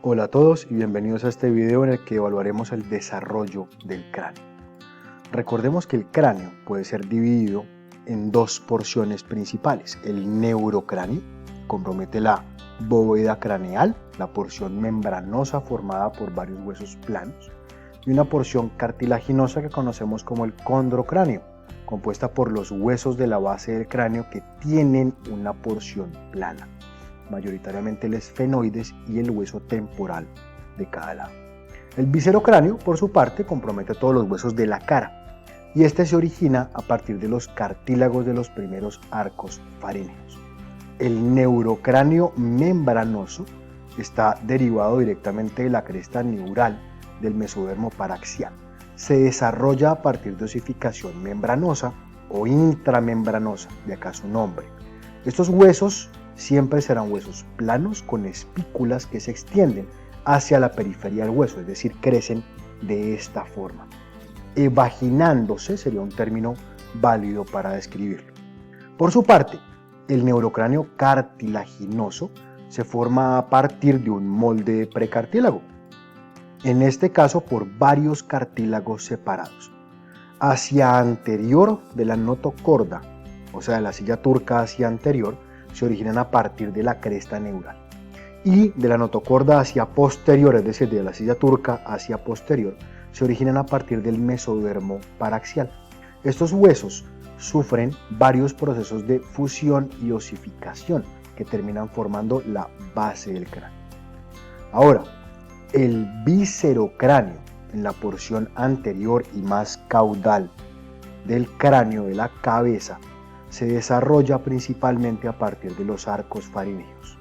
Hola a todos y bienvenidos a este video en el que evaluaremos el desarrollo del cráneo. Recordemos que el cráneo puede ser dividido en dos porciones principales. El neurocráneo compromete la bóveda craneal, la porción membranosa formada por varios huesos planos, y una porción cartilaginosa que conocemos como el condrocráneo, compuesta por los huesos de la base del cráneo que tienen una porción plana, mayoritariamente el esfenoides y el hueso temporal de cada lado. El viscerocráneo, por su parte, compromete todos los huesos de la cara, y este se origina a partir de los cartílagos de los primeros arcos faríneos. El neurocráneo membranoso está derivado directamente de la cresta neural del mesodermo paraxial. Se desarrolla a partir de osificación membranosa o intramembranosa, de acá su nombre. Estos huesos siempre serán huesos planos con espículas que se extienden hacia la periferia del hueso, es decir, crecen de esta forma. Evaginándose sería un término válido para describirlo. Por su parte, el neurocráneo cartilaginoso se forma a partir de un molde precartílago, en este caso por varios cartílagos separados. Hacia anterior de la notocorda, o sea, de la silla turca hacia anterior, se originan a partir de la cresta neural. Y de la notocorda hacia posterior, es decir, de la silla turca hacia posterior, se originan a partir del mesodermo paraxial. Estos huesos sufren varios procesos de fusión y osificación que terminan formando la base del cráneo. Ahora, el viscerocráneo, en la porción anterior y más caudal del cráneo de la cabeza, se desarrolla principalmente a partir de los arcos faríngeos.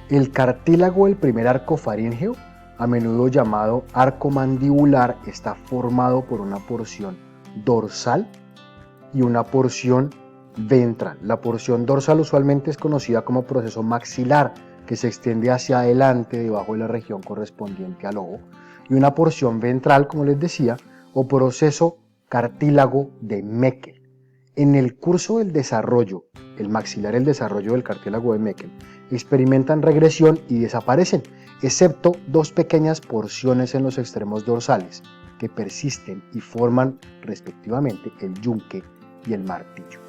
El cartílago del primer arco faríngeo, a menudo llamado arco mandibular, está formado por una porción dorsal y una porción ventral. La porción dorsal usualmente es conocida como proceso maxilar, que se extiende hacia adelante debajo de la región correspondiente al ojo, y una porción ventral, como les decía, o proceso cartílago de Meckel. En el curso del desarrollo, el maxilar y el desarrollo del cartílago de Meckel experimentan regresión y desaparecen, excepto dos pequeñas porciones en los extremos dorsales que persisten y forman respectivamente el yunque y el martillo.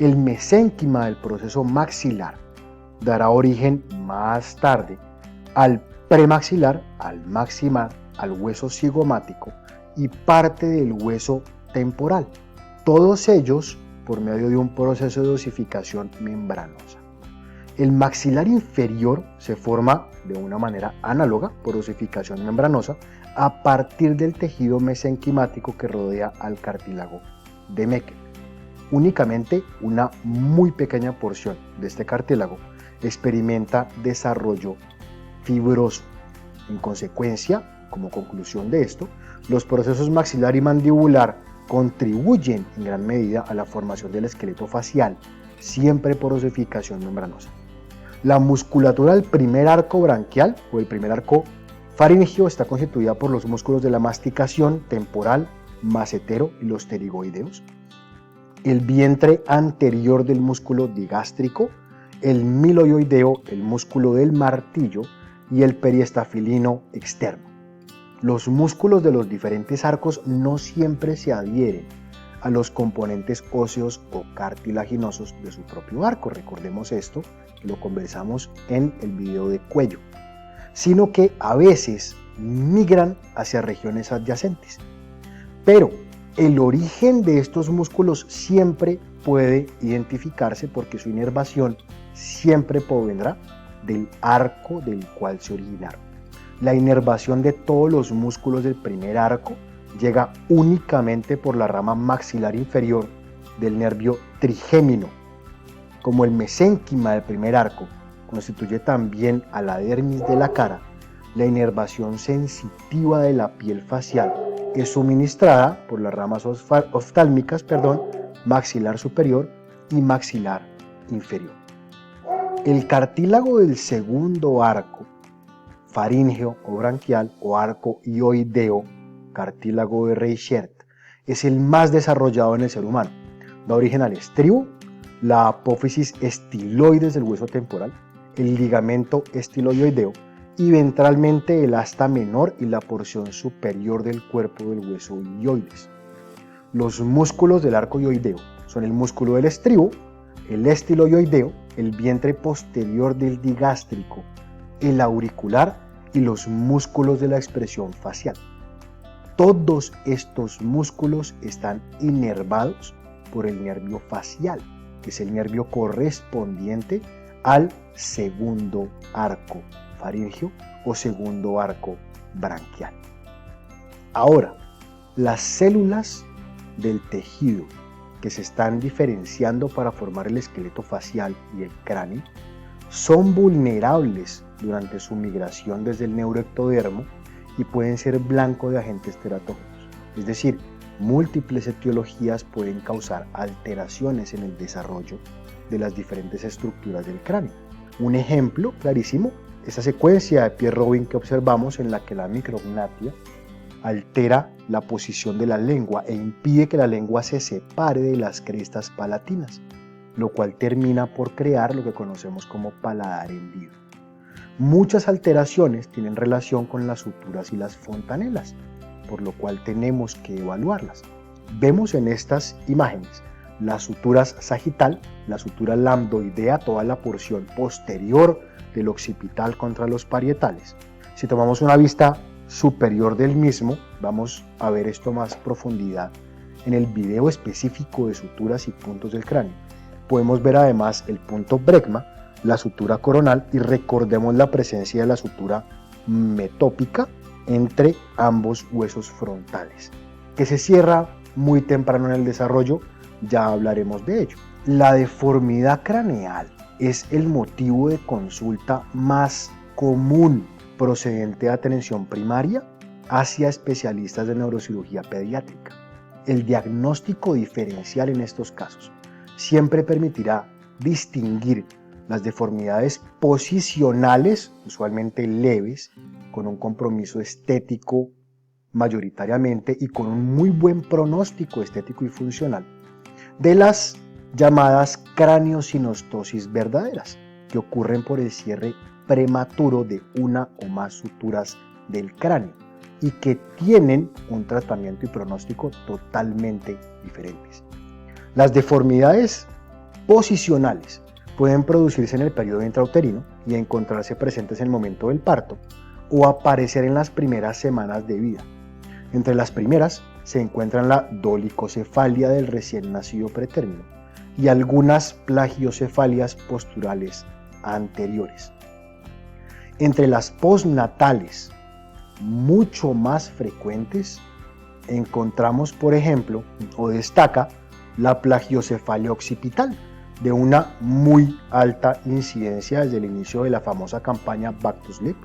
El mesénquima del proceso maxilar dará origen más tarde al premaxilar, al maxilar, al hueso cigomático y parte del hueso temporal, todos ellos por medio de un proceso de osificación membranosa. El maxilar inferior se forma de una manera análoga por osificación membranosa a partir del tejido mesenquimático que rodea al cartílago de Meckel. Únicamente una muy pequeña porción de este cartílago experimenta desarrollo fibroso. En consecuencia, como conclusión de esto, los procesos maxilar y mandibular contribuyen en gran medida a la formación del esqueleto facial, siempre por osificación membranosa. La musculatura del primer arco branquial o el primer arco faríngeo está constituida por los músculos de la masticación temporal, macetero y los pterigoideos, el vientre anterior del músculo digástrico, el miloioideo, el músculo del martillo y el periestafilino externo. Los músculos de los diferentes arcos no siempre se adhieren a los componentes óseos o cartilaginosos de su propio arco. Recordemos esto, lo conversamos en el video de cuello, sino que a veces migran hacia regiones adyacentes. Pero el origen de estos músculos siempre puede identificarse porque su inervación siempre provendrá del arco del cual se originaron. La inervación de todos los músculos del primer arco llega únicamente por la rama maxilar inferior del nervio trigémino. Como el mesénquima del primer arco constituye también a la dermis de la cara, la inervación sensitiva de la piel facial es suministrada por las ramas oftálmicas, maxilar superior y maxilar inferior. El cartílago del segundo arco faríngeo o branquial o arco ioideo, cartílago de Reichert, es el más desarrollado en el ser humano. Da origen al estribo, la apófisis estiloides del hueso temporal, el ligamento estiloioideo y ventralmente el asta menor y la porción superior del cuerpo del hueso ilioides. Los músculos del arco ioideo son el músculo del estribo, el estiloioideo, el vientre posterior del digástrico, el auricular y los músculos de la expresión facial. Todos estos músculos están inervados por el nervio facial, que es el nervio correspondiente al segundo arco faríngeo o segundo arco branquial. Ahora, las células del tejido que se están diferenciando para formar el esqueleto facial y el cráneo son vulnerables durante su migración desde el neuroectodermo y pueden ser blanco de agentes teratógenos. Es decir, múltiples etiologías pueden causar alteraciones en el desarrollo de las diferentes estructuras del cráneo. Un ejemplo clarísimo, esa secuencia de Pierre-Robin que observamos en la que la micrognatia altera la posición de la lengua e impide que la lengua se separe de las crestas palatinas, lo cual termina por crear lo que conocemos como paladar hendido. Muchas alteraciones tienen relación con las suturas y las fontanelas, por lo cual tenemos que evaluarlas. Vemos en estas imágenes las suturas sagital, la sutura lambdoidea, toda la porción posterior del occipital contra los parietales. Si tomamos una vista superior del mismo, vamos a ver esto más profundidad en el video específico de suturas y puntos del cráneo. Podemos ver además el punto bregma, la sutura coronal, y recordemos la presencia de la sutura metópica entre ambos huesos frontales, que se cierra muy temprano en el desarrollo. Ya hablaremos de ello. La deformidad craneal es el motivo de consulta más común procedente de atención primaria hacia especialistas de neurocirugía pediátrica. El diagnóstico diferencial en estos casos siempre permitirá distinguir las deformidades posicionales, usualmente leves, con un compromiso estético mayoritariamente y con un muy buen pronóstico estético y funcional, de las llamadas craniosinostosis verdaderas, que ocurren por el cierre prematuro de una o más suturas del cráneo y que tienen un tratamiento y pronóstico totalmente diferentes. Las deformidades posicionales pueden producirse en el periodo intrauterino y encontrarse presentes en el momento del parto o aparecer en las primeras semanas de vida. Entre las primeras se encuentran la dolicocefalia del recién nacido pretérmino y algunas plagiocefalias posturales anteriores. Entre las postnatales, mucho más frecuentes, encontramos, por ejemplo, o destaca la plagiocefalia occipital, de una muy alta incidencia desde el inicio de la famosa campaña Back to Sleep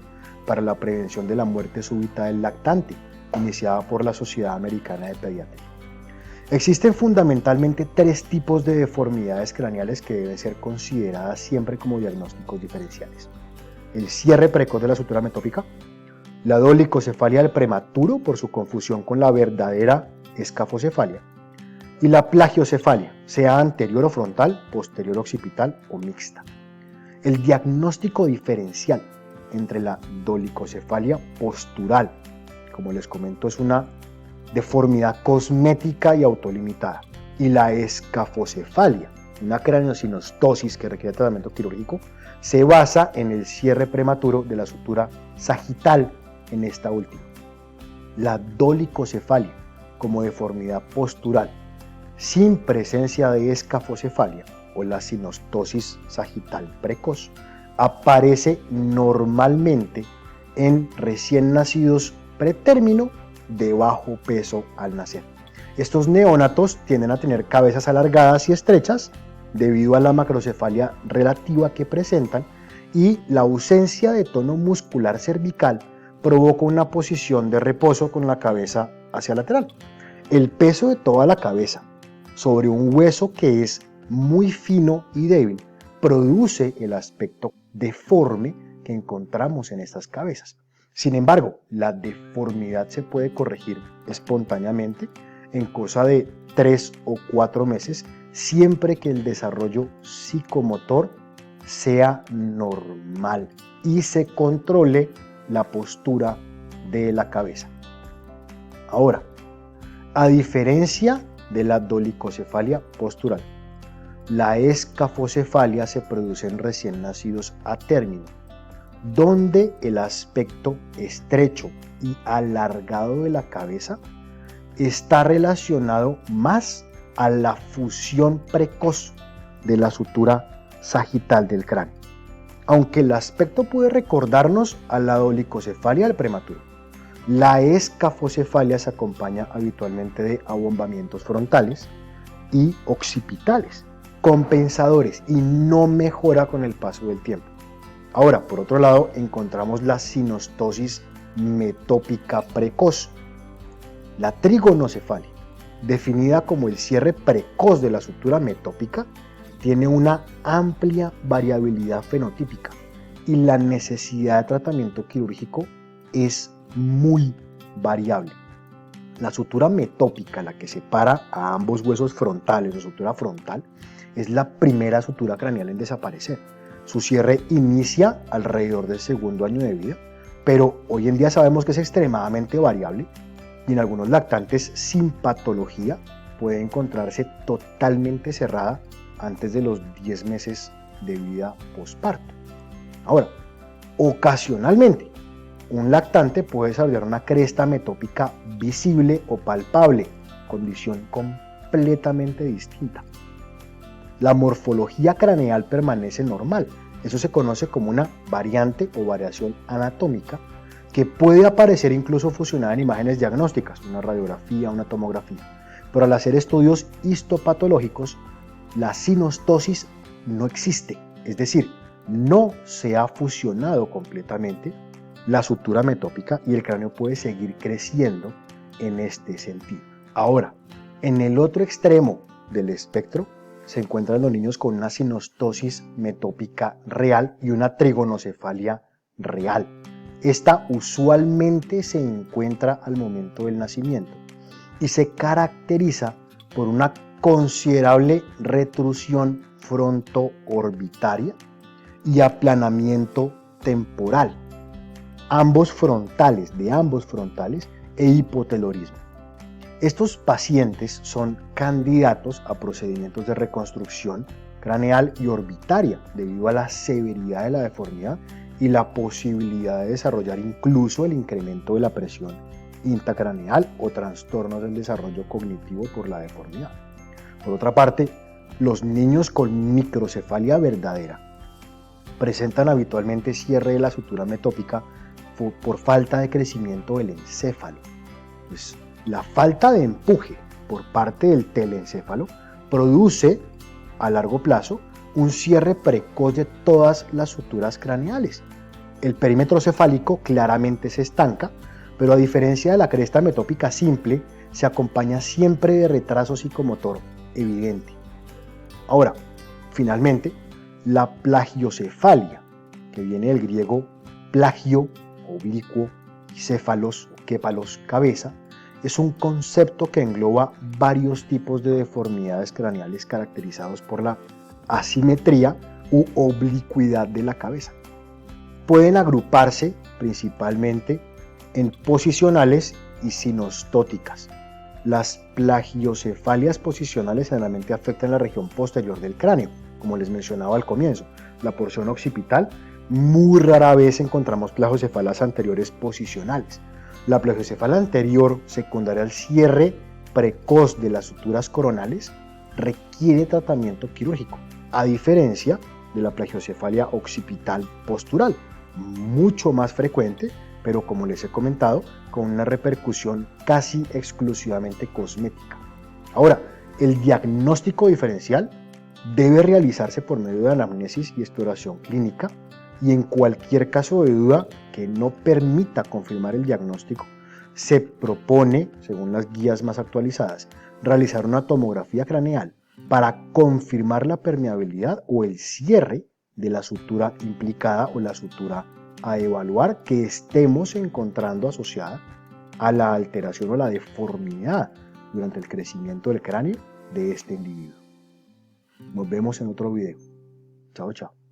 para la prevención de la muerte súbita del lactante, iniciada por la Sociedad Americana de Pediatría. Existen fundamentalmente tres tipos de deformidades craneales que deben ser consideradas siempre como diagnósticos diferenciales: el cierre precoz de la sutura metópica, la dolicocefalia del prematuro por su confusión con la verdadera escafocefalia, y la plagiocefalia, sea anterior o frontal, posterior occipital o mixta. El diagnóstico diferencial entre la dolicocefalia postural, como les comento, es una deformidad cosmética y autolimitada, y la escafocefalia, una craniosinostosis que requiere tratamiento quirúrgico, se basa en el cierre prematuro de la sutura sagital en esta última. La dolicocefalia, como deformidad postural, sin presencia de escafocefalia o la sinostosis sagital precoz, aparece normalmente en recién nacidos pretérmino de bajo peso al nacer. Estos neónatos tienden a tener cabezas alargadas y estrechas debido a la macrocefalia relativa que presentan, y la ausencia de tono muscular cervical provoca una posición de reposo con la cabeza hacia lateral. El peso de toda la cabeza sobre un hueso que es muy fino y débil produce el aspecto deforme que encontramos en estas cabezas. Sin embargo, la deformidad se puede corregir espontáneamente en cosa de 3 o 4 meses, siempre que el desarrollo psicomotor sea normal y se controle la postura de la cabeza. Ahora, a diferencia de la dolicocefalia postural, la escafocefalia se produce en recién nacidos a término, donde el aspecto estrecho y alargado de la cabeza está relacionado más a la fusión precoz de la sutura sagital del cráneo, aunque el aspecto puede recordarnos a la dolicocefalia del prematuro. La escafocefalia se acompaña habitualmente de abombamientos frontales y occipitales, compensadores, y no mejora con el paso del tiempo. Ahora, por otro lado, encontramos la sinostosis metópica precoz. La trigonocefalia, definida como el cierre precoz de la sutura metópica, tiene una amplia variabilidad fenotípica y la necesidad de tratamiento quirúrgico es muy variable. La sutura metópica, la que separa a ambos huesos frontales o sutura frontal, es la primera sutura craneal en desaparecer. Su cierre inicia alrededor del segundo año de vida, pero hoy en día sabemos que es extremadamente variable y en algunos lactantes sin patología puede encontrarse totalmente cerrada antes de los 10 meses de vida posparto. Ahora, ocasionalmente, un lactante puede desarrollar una cresta metópica visible o palpable, condición completamente distinta. La morfología craneal permanece normal. Eso se conoce como una variante o variación anatómica que puede aparecer incluso fusionada en imágenes diagnósticas, una radiografía, una tomografía. Pero al hacer estudios histopatológicos, la sinostosis no existe, es decir, no se ha fusionado completamente la sutura metópica y el cráneo puede seguir creciendo en este sentido. Ahora, en el otro extremo del espectro se encuentran los niños con una sinostosis metópica real y una trigonocefalia real. Esta usualmente se encuentra al momento del nacimiento y se caracteriza por una considerable retrusión fronto-orbitaria y aplanamiento temporal, de ambos frontales e hipotelorismo. Estos pacientes son candidatos a procedimientos de reconstrucción craneal y orbitaria debido a la severidad de la deformidad y la posibilidad de desarrollar incluso el incremento de la presión intracraneal o trastornos del desarrollo cognitivo por la deformidad. Por otra parte, los niños con microcefalia verdadera presentan habitualmente cierre de la sutura metópica por falta de crecimiento del encéfalo. Pues, la falta de empuje por parte del telencéfalo produce a largo plazo un cierre precoz de todas las suturas craneales. El perímetro cefálico claramente se estanca, pero a diferencia de la cresta metópica simple, se acompaña siempre de retraso psicomotor evidente. Ahora, finalmente, la plagiocefalia, que viene del griego plagio, oblicuo, y céfalos, quépalos, cabeza, es un concepto que engloba varios tipos de deformidades craneales caracterizados por la asimetría u oblicuidad de la cabeza. Pueden agruparse principalmente en posicionales y sinostóticas. Las plagiocefalias posicionales generalmente afectan la región posterior del cráneo, como les mencionaba al comienzo, la porción occipital. Muy rara vez encontramos plagiocefalas anteriores posicionales. La plagiocefalia anterior, secundaria al cierre precoz de las suturas coronales, requiere tratamiento quirúrgico, a diferencia de la plagiocefalia occipital postural, mucho más frecuente, pero como les he comentado, con una repercusión casi exclusivamente cosmética. Ahora, el diagnóstico diferencial debe realizarse por medio de anamnesis y exploración clínica, y en cualquier caso de duda que no permita confirmar el diagnóstico, se propone, según las guías más actualizadas, realizar una tomografía craneal para confirmar la permeabilidad o el cierre de la sutura implicada o la sutura a evaluar que estemos encontrando asociada a la alteración o la deformidad durante el crecimiento del cráneo de este individuo. Nos vemos en otro video. Chao, chao.